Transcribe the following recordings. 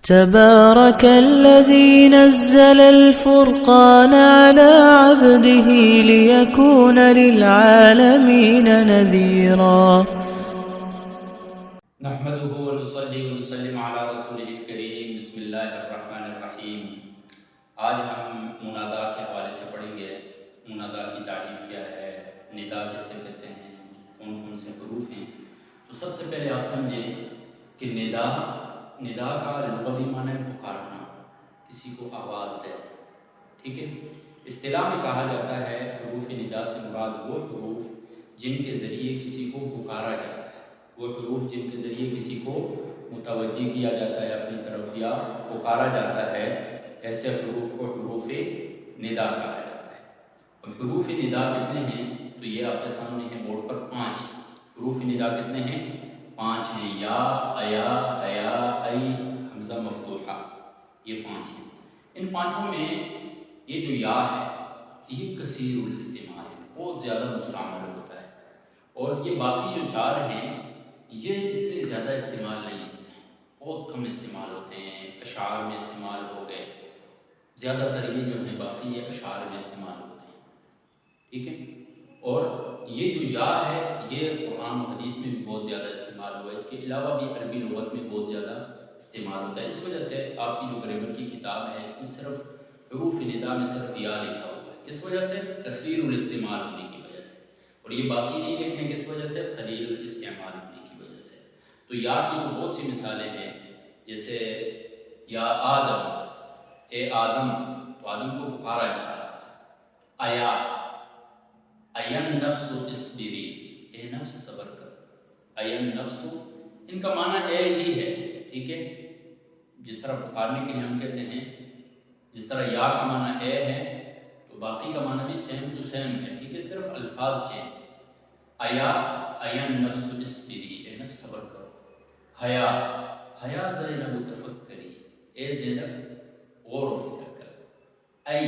تبارك الذي نزل الفرقان على عبده ليكون للعالمين نذيرا. نحمده ونصلي ونسلم على رسوله الکریم. بسم اللہ الرحمن الرحیم. آج ہم منادا کے حوالے سے پڑھیں گے. منادا کی تعریف کیا ہے، ندا کیسے کہتے ہیں، کون کون سے حروف ہیں. تو سب سے پہلے آپ سمجھیں کہ ندا کا لغوی معنی ہے پکارنا، کسی کو آواز دینا. ٹھیک ہے. اصطلاح میں کہا جاتا ہے حروف ندا سے مراد وہ حروف جن کے ذریعے کسی کو پکارا جاتا ہے، وہ حروف جن کے ذریعے کسی کو متوجہ کیا جاتا ہے اپنی طرف یا پکارا جاتا ہے، ایسے حروف کو حروف ندا کہا جاتا ہے. اب حروف ندا کتنے ہیں تو یہ آپ کے سامنے ہیں بورڈ پر 5 حروف ندا. کتنے ہیں؟ 5 ہیں. یا، ایا، حیا، ای، حمزہ مفتوحہ، یہ 5 ہیں. ان 5 میں یہ جو یا ہے یہ کثیر الاستعمال ہے، بہت زیادہ مستعمل ہوتا ہے. اور یہ باقی جو 4 ہیں یہ اتنے زیادہ استعمال نہیں ہوتے ہیں، بہت کم استعمال ہوتے ہیں. اشعار میں استعمال ہو گئے، زیادہ تر یہ جو ہیں باقی یہ اشعار میں استعمال ہوتے ہیں. ٹھیک ہے. اور یہ جو یا ہے یہ قرآن و حدیث میں بھی بہت زیادہ استعمال ہوا ہے. اس کے علاوہ بھی عربی لغت میں بہت زیادہ استعمال ہوتا ہے. اس وجہ سے آپ کی جو گرامر کی کتاب ہے اس میں صرف حروف ندا میں صرف یا لکھا ہوا ہے. کس وجہ سے؟ کثیر الاستعمال ہونے کی وجہ سے. اور یہ باقی نہیں لکھیں کس وجہ سے؟ قلیل الاستعمال ہونے کی وجہ سے. تو یا کی تو بہت سی مثالیں ہیں، جیسے یا آدم، اے آدم، تو آدم کو پکارا جا رہا ہے. ایا، این نفس اصبری، اے نفس صبر کر. این نفس، ان کا معنی اے ہی ہے. ٹھیک ہے. جس طرح پکارنے کے لیے ہم کہتے ہیں، جس طرح یا کا معنی اے ہے تو باقی کا معنی بھی سیم ٹو سیم ہے. ٹھیک ہے. صرف الفاظ چینج. ایا، این نفس اصبری، اے نفس صبر کرو. حیا، حیا زینب تفکری، اے زینب غور و فکر کر. ای،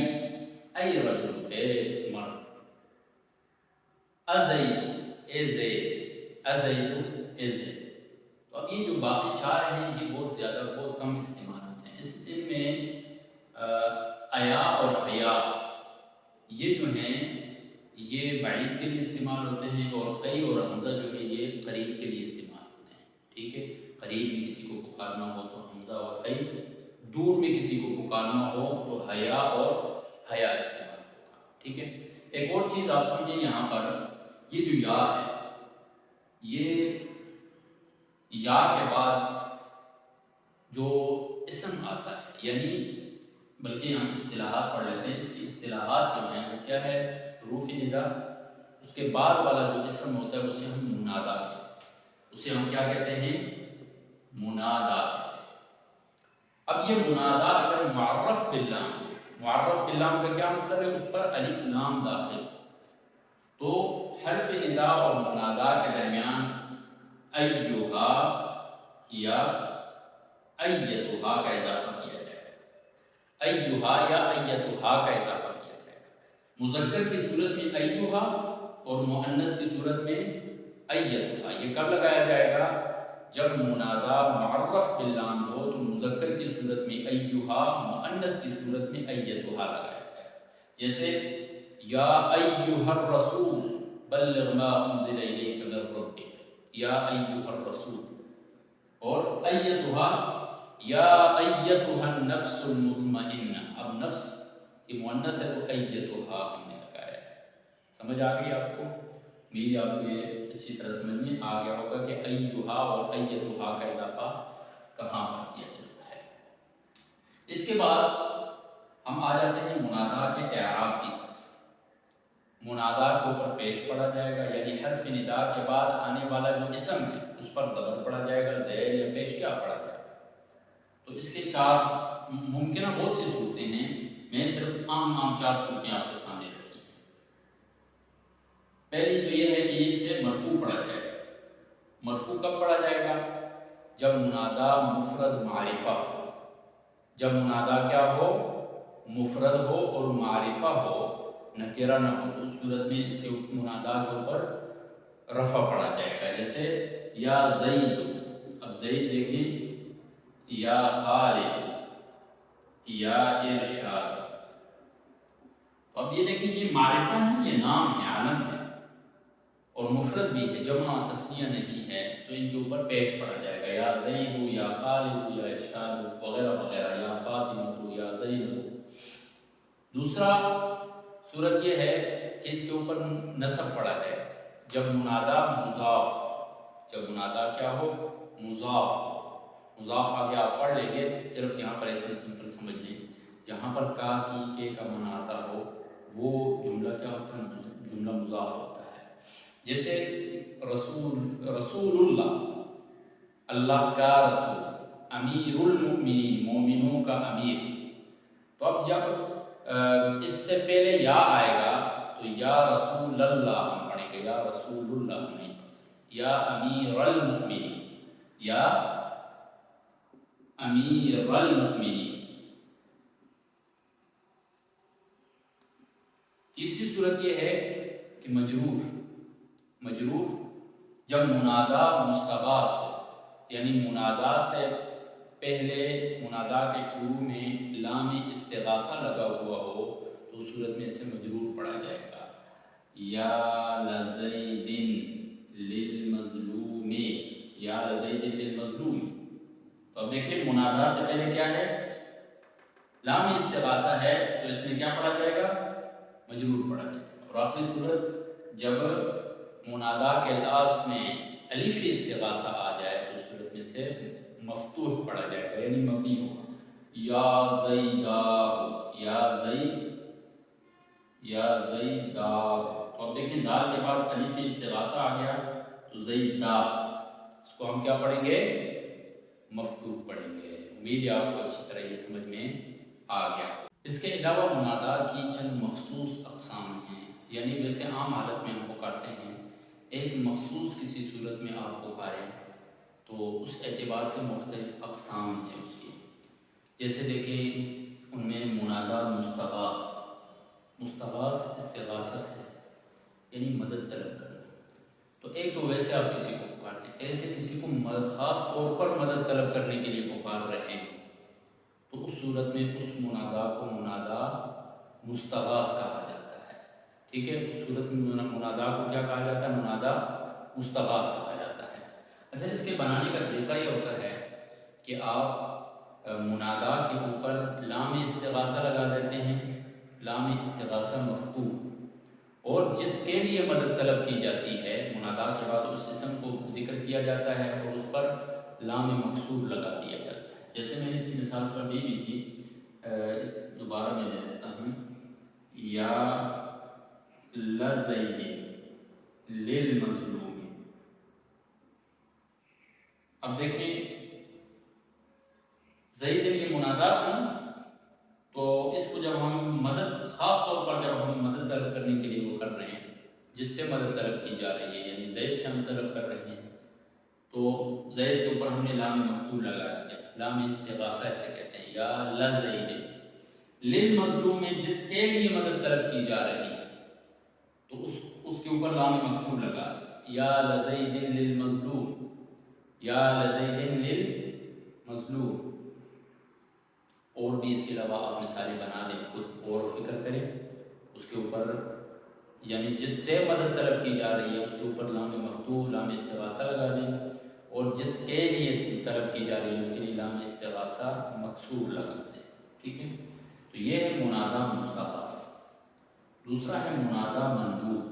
ای رجل، اے مرد. ازید، اے زید، ازید، اے زید. تو اب یہ جو باقی 4 ہیں یہ بہت زیادہ بہت کم استعمال ہوتے ہیں. ان میں ایا اور حیا یہ جو ہیں یہ بعید کے لیے استعمال ہوتے ہیں، اور ای اور حمزہ جو ہے یہ قریب کے لیے استعمال ہوتے ہیں. ٹھیک ہے. قریب میں کسی کو پکارنا ہو تو حمزہ اور ای، دور میں کسی کو پکارنا ہو تو حیا اور حیا استعمال ہوگا. ٹھیک ہے. ایک اور چیز آپ سمجھیں یہاں پر، یہ جو یا ہے یہ یا کے بعد جو اسم آتا ہے، یعنی بلکہ ہم اصطلاحات پڑھ لیتے ہیں. اس کی اصطلاحات جو ہیں وہ کیا ہے؟ حروف ندا، اس کے بعد والا جو اسم ہوتا ہے اسے ہم منادا کہتے ہیں. اسے ہم کیا کہتے ہیں؟ منادا کہتے ہیں. اب یہ منادا اگر معرف باللام، معرف باللام کا کیا مطلب ہے؟ اس پر الف لام داخل، تو حرف ندا اور منادا کے درمیان ایھا یا ایتھا کا اضافہ کیا جائے گا. ایھا یا ایتھا کا اضافہ کیا جائے گا. مذکر کی صورت میں ایھا اور مؤنث کی صورت میں ایتھا. یہ کب لگایا جائے گا؟ جب منادا معرف باللام ہو تو مذکر کی صورت میں ایھا، مؤنث کی صورت میں ایتھا لگایا جائے گا. جیسے یا ایھا الرسول بلغ ما انزل الیک من ربک، یا ایھا الرسول. اور ایتھا، یا ایتھا النفس المطمئنہ. اب نفس یہ مؤنث ہے تو ایتھا ہم نے لگایا ہے. سمجھ آ گئی آپ کو؟ امید آپ کو یہ اچھی طرح سمجھ میں آ گیا ہوگا کہ ایھا اور ایتھا کا اضافہ کہاں پر کیا جاتا ہے. اس کے بعد ہم آ جاتے ہیں منادا کے اعراب کی طرف. منادا کے اوپر پیش پڑا جائے گا، یعنی حرف ندا کے بعد آنے والا جو اسم ہے اس پر زبر پڑا جائے گا، زیر یا پیش کیا پڑا جائے گا. تو اس کے 4 ممکنہ بہت سی صورتیں ہیں، میں صرف عام 4 صورتیں آپ کے سامنے رکھی ہیں. پہلی تو یہ ہے کہ اسے مرفوع پڑھا جائے گا. مرفوع کب پڑھا جائے گا؟ جب منادا مفرد معرفہ ہو. جب منادا کیا ہو؟ مفرد ہو اور معرفہ ہو، نکرہ نہ ہو، تو اس صورت میں اس کے منادا کے اوپر رفع پڑا جائے گا. جیسے یا زید. اب زید دیکھیں یا خالق یا ارشاد. تو اب یہ دیکھیں یہ معرفہ ہے، یہ نام ہے، عالم ہے اور مفرد بھی ہے، جمع تثنیہ نہیں ہے، تو ان کے اوپر پیش پڑا جائے گا یا زید یا خالد یا ارشاد وغیرہ وغیرہ، یا فاطمہ یا زینب. دوسرا صورت یہ ہے کہ اس کے اوپر نصب پڑا جائے جب منادہ مضاف، جب منادہ کیا ہو، مضاف ہو. مضاف آگے آپ پڑھ لیں گے، صرف یہاں پر اتنے سمپل سمجھ لیں، جہاں پر کا کی کے کا معنی آتا ہو وہ جملہ کیا ہوتا ہے، جملہ مضاف ہوتا ہے. جیسے رسول اللہ، اللہ کا رسول، امیر المؤمنین، مومنوں کا امیر. تو اب جب اس سے پہلے یا آئے گا تو یا رسول اللہ ہم پڑھیں گے، یا رسول اللہ ہم نہیں پڑھ سکتے، یا امیر المؤمنین، یا امیر المؤمنین. تیسری صورت یہ ہے کہ مجرور جب منادہ مستغاث ہو، یعنی منادہ سے پہلے منادہ کے شروع میں لام استغاثہ لگا ہوا ہو تو اس صورت میں اسے مجرور پڑھا جائے گا. یا لزید للمظلوم، یا لزید للمظلوم. تو اب دیکھیں منادہ سے پہلے کیا ہے، لام استغاثہ ہے، تو اس میں کیا پڑھا جائے گا، مجرور پڑھا جائے گا. اور آخری صورت جب منادہ کے لاسٹ میں الف استغاثہ آ جائے تو اس صورت میں سے مفتوح پڑھا جائے گا، یعنی مبنی ہوگا. یا زیدہ، یا زید، یا زیدہ. تو اب دیکھیں دال کے بعد الف استغاثہ آ گیا تو زیدہ، اس کو ہم کیا پڑھیں گے، مفتوح پڑھیں گے. امید ہے آپ کو اچھی طرح یہ سمجھ میں آ گیا. اس کے علاوہ منادہ کی چند مخصوص اقسام ہیں، یعنی ویسے عام حالت میں ہم پکارتے ہیں، ایک مخصوص کسی صورت میں آپ پکاریں تو اس اعتبار سے مختلف اقسام ہیں اس کی. جیسے دیکھیں ان میں منادہ مستغاث استغاثہ سے یعنی مدد طلب کرنا. تو ایک تو ویسے آپ کسی کو پکارتے ہیں، ایک ہے کسی کو خاص طور پر مدد طلب کرنے کے لیے پکار رہے ہیں، تو اس صورت میں اس منادہ کو منادہ مستغاث کہا جاتا ہے. ٹھیک ہے، اس صورت میں منادہ کو کیا کہا جاتا ہے، منادہ مستغاث کہا جاتا ہے. اچھا، اس کے بنانے کا طریقہ یہ ہوتا ہے کہ آپ منادہ کے اوپر لام استغاثہ لگا دیتے ہیں، لام استغاثہ مفتوح، اور جس کے لیے مدد طلب کی جاتی ہے منادہ کے بعد اس اسم کو ذکر کیا جاتا ہے اور اس پر لام مکسور لگا دیا جاتا ہے. جیسے میں نے اس کی مثال پر دی بھی تھی، اس دوبارہ میں دے دیتا ہوں، یا لزید للمظلوم. اب دیکھیں زید یہ منادہ تھا نا، تو اس کو جب ہم مدد، خاص طور پر جب ہم مدد طلب کرنے کے لیے وہ کر رہے ہیں، جس سے مدد طلب کی جا رہی ہے، یعنی زید سے ہم طلب کر رہے ہیں، تو زید کے اوپر ہم نے لام مفتوح لگا دیا، لام استغاثہ اسے کہتے ہیں. یا لزید للمظلوم، جس کے لیے مدد طلب کی جا رہی ہے تو اس کے اوپر لام مکسور لگا دیا. یا لزید للمظلوم، یا لزید للمظلوم. اور بھی اس کے علاوہ آپ مثالیں بنا دیں، خود اور فکر کریں. اس کے اوپر یعنی جس سے مدد طلب کی جا رہی ہے اس کے اوپر لام مفتوح، لام استغاثہ لگا دیں، اور جس کے لیے طلب کی جا رہی ہے اس کے لیے لام استغاثہ مکسور لگا دیں. ٹھیک ہے، تو یہ ہے منادہ مستغاث. دوسرا ہے منادہ مندوب،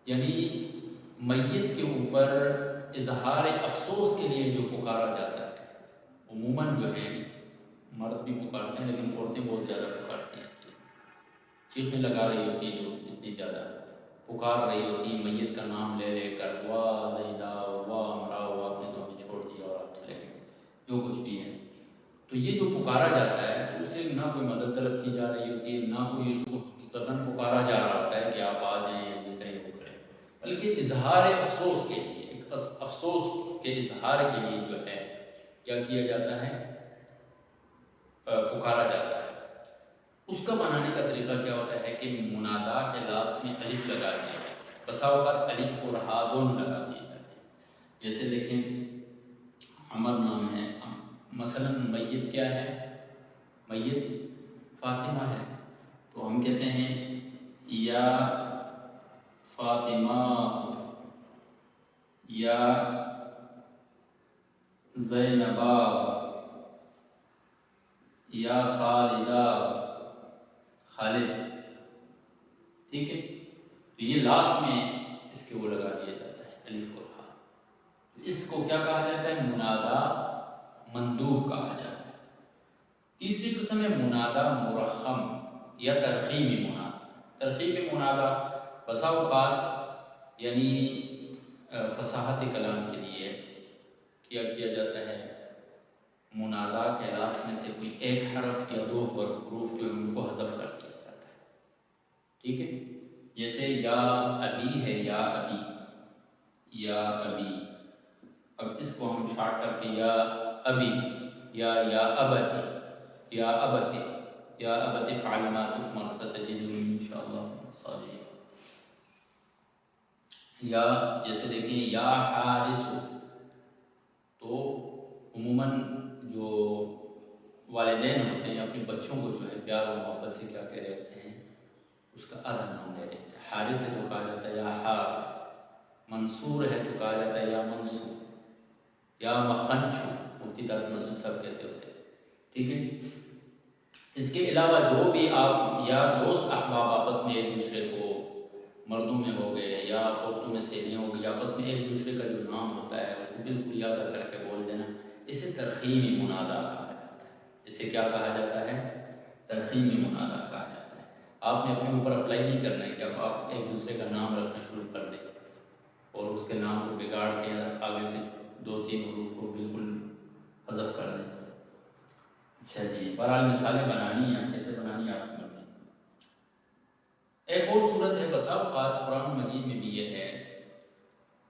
یعنی میت کے اوپر اظہار افسوس کے لیے جو پکارا جاتا ہے. عموماً جو ہیں مرد بھی پکارتے ہیں لیکن عورتیں بہت زیادہ پکارتی ہیں، اس لیے چیخیں لگا رہی ہوتی ہیں، جو اتنی زیادہ پکار رہی ہوتی ہیں میت کا نام لے لے کر، واہ زیدہ، واہ ہمارا، وہ آپ نے تو ہمیں چھوڑ دیا اور آپ چلے گئے، جو کچھ بھی ہے. تو یہ جو پکارا جاتا ہے تو اسے نہ کوئی مدد طلب کی جا رہی ہوتی ہے، نہ کوئی اس کو حقیقتاً پکارا جا رہا ہوتا ہے کہ آپ آ جائیں یا یہ کریں وہ کریں، بلکہ اظہار افسوس کے لیے، ایک افسوس کے اظہار کے لیے جو ہے کیا کیا جاتا ہے، پکارا جاتا ہے. اس کا بنانے کا طریقہ کیا ہوتا ہے کہ منادہ کے لاسٹ میں الف لگا دیا جاتا ہے. بسا اوقات الف اور ہا دونوں لگا دیے جاتے ہیں. جیسے دیکھیں عمر نام ہے، مثلا میت کیا ہے؟ میت فاطمہ ہے، تو ہم کہتے ہیں یا فاطمہ یا زینبا یا خالدہ، خالد، ٹھیک ہے؟ تو یہ لاسٹ میں اس کے وہ لگا دیا جاتا ہے الف اور ہا، اس کو کیا کہا جاتا ہے؟ منادا مندوب کہا جاتا ہے۔ تیسری قسم ہے منادا مرخم یا ترخیمی منادا۔ ترخیمی منادا بسا اوقات یعنی فصاحت کلام کے لیے کیا جاتا ہے، منادا کے لاسٹ میں سے کوئی ایک حرف یا دو حروف جو ہے ان کو حذف کر دیا جاتا ہے، ٹھیک ہے؟ جیسے یا ابی ہے، یا ابی، یا ابی، اب اس کو ہم شارٹ کر کے یا ابی یا ابتی، یا ابتی، یا ابتی فعل ما تؤمر ستجدنی انشاءاللہ صابرین۔ یا جیسے دیکھیں یا حارث، تو عموماً جو والدین ہوتے ہیں اپنے بچوں کو جو ہے پیار و محبت سے کیا کہہ رہے ہوتے ہیں؟ اس کا آدھا نام لے رہے ہوتے ہیں۔ حارث ہے تو کہا جاتا ہے یا حار، منصور ہے تو کہا جاتا ہے یا منصور، یا مخنچو، مفتی طارق مسعود صاحب کہتے ہوتے ہیں، ٹھیک ہے؟ اس کے علاوہ جو بھی آپ یا دوست احباب آپس میں ایک دوسرے کو، مردوں میں ہو گئے یا عورتوں میں سہیلیاں ہو گئی، آپس میں ایک دوسرے کا جو نام ہوتا ہے اس کو بالکل یاد کر کے بول دینا، اسے ترخیمی منادا کہا جاتا ہے۔ اسے کیا کہا جاتا ہے؟ ترخیمی منادا کہا جاتا ہے۔ آپ نے اپنے اوپر اپلائی نہیں کرنا ہے کہ اب آپ ایک دوسرے کا نام رکھنا شروع کر دیں اور اس کے نام کو بگاڑ کے آگے سے 2-3 حروف کو بالکل حذف کر دیں۔ اچھا جی، بہرحال مثالیں بنانی ہیں، کیسے بنانی ہے آپ کی مرضی۔ ایک اور صورت ہے بسا اوقات قرآن مجید میں بھی یہ ہے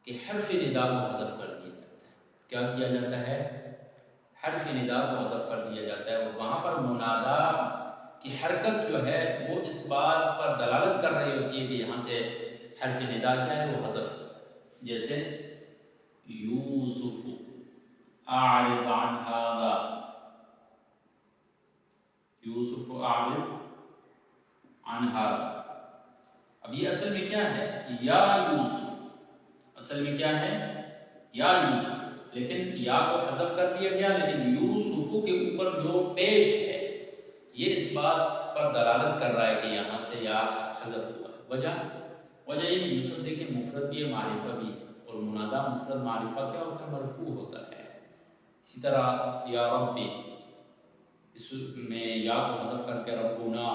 کہ حرف ندا کو حذف کر دیا جاتا ہے۔ کیا کیا جاتا ہے؟ حرف ندا کو حذف کر دیا جاتا ہے، اور وہاں پر منادا کی حرکت جو ہے وہ اس بات پر دلالت کر رہی ہوتی ہے کہ یہاں سے حرف ندا کیا ہے؟ وہ حذف۔ جیسے یوسف اعرض عن ھذا، یوسف اعرض عن ھذا۔ اب یہ اصل میں کیا ہے؟ یا یوسف، اصل میں کیا ہے؟ یا یوسف، لیکن یا کو حذف کر دیا گیا، لیکن یوسف کے اوپر جو پیش ہے یہ اس بات پر دلالت کر رہا ہے کہ یہاں سے یا حذف ہوا۔ وجہ یہ یوسف دیکھیں مفرد بھی ہے، معرفہ بھی ہے، اور منادا مفرد معرفہ کیا ہوتا ہے؟ مرفوع ہوتا ہے۔ اسی طرح یا ربی، اس میں یا کو حذف کر کے ربنا،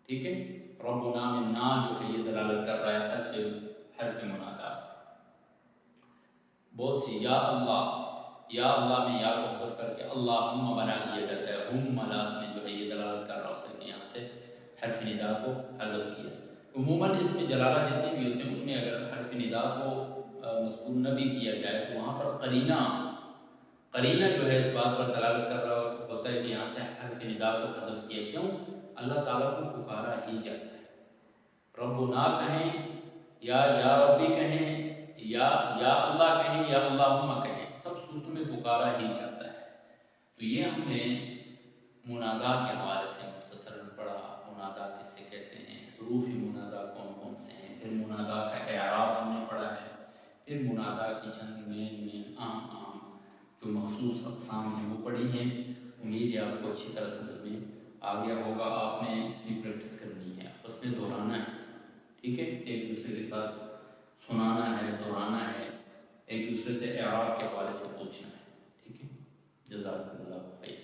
ٹھیک ہے؟ ربنا میں نا جو ہے یہ دلالت کر رہا ہے حرف منادا۔ بہت سی یا اللہ میں یا کو حذف کر کے اللہم بنا دیا جاتا ہے، ہم ملاس میں جو ہے یہ دلالت کر رہا ہوتا ہے کہ یہاں سے حرف ندا کو حذف کیا۔ عموماً اس میں جلالہ جتنے بھی ہوتے ہیں ان میں اگر حرف ندا کو مذکور نہ بھی کیا جائے تو وہاں پر قرینہ جو ہے اس بات پر دلالت کر رہا ہوتا ہے کہ یہاں سے حرف ندا کو حذف کیا۔ کیوں؟ اللہ تعالیٰ کو پکارا ہی جاتا ہے، ربنا کہیں یا ربی کہیں یا اللہ کہیں یا اللہم کہیں، سب صورتوں میں پکارا ہی جاتا ہے۔ تو یہ ہم نے منادا کے حوالے سے مختصراً پڑھا، منادا کسے کہتے ہیں، حروف منادا کون کون سے ہیں، پھر منادا کا اعراب ہم نے پڑھا ہے، پھر منادا کی چند مین عام جو مخصوص اقسام ہیں وہ پڑھی ہیں۔ امید ہے آپ کو اچھی طرح سمجھ میں آ گیا ہوگا۔ آپ نے اس کی پریکٹس کرنی ہے، آپس میں دہرانا ہے، ٹھیک ہے؟ ایک دوسرے کے ساتھ سنانا ہے، دہرانا ہے، ایک دوسرے سے اعراب کے حوالے سے پوچھنا ہے، ٹھیک ہے؟ جزاک اللہ خیر۔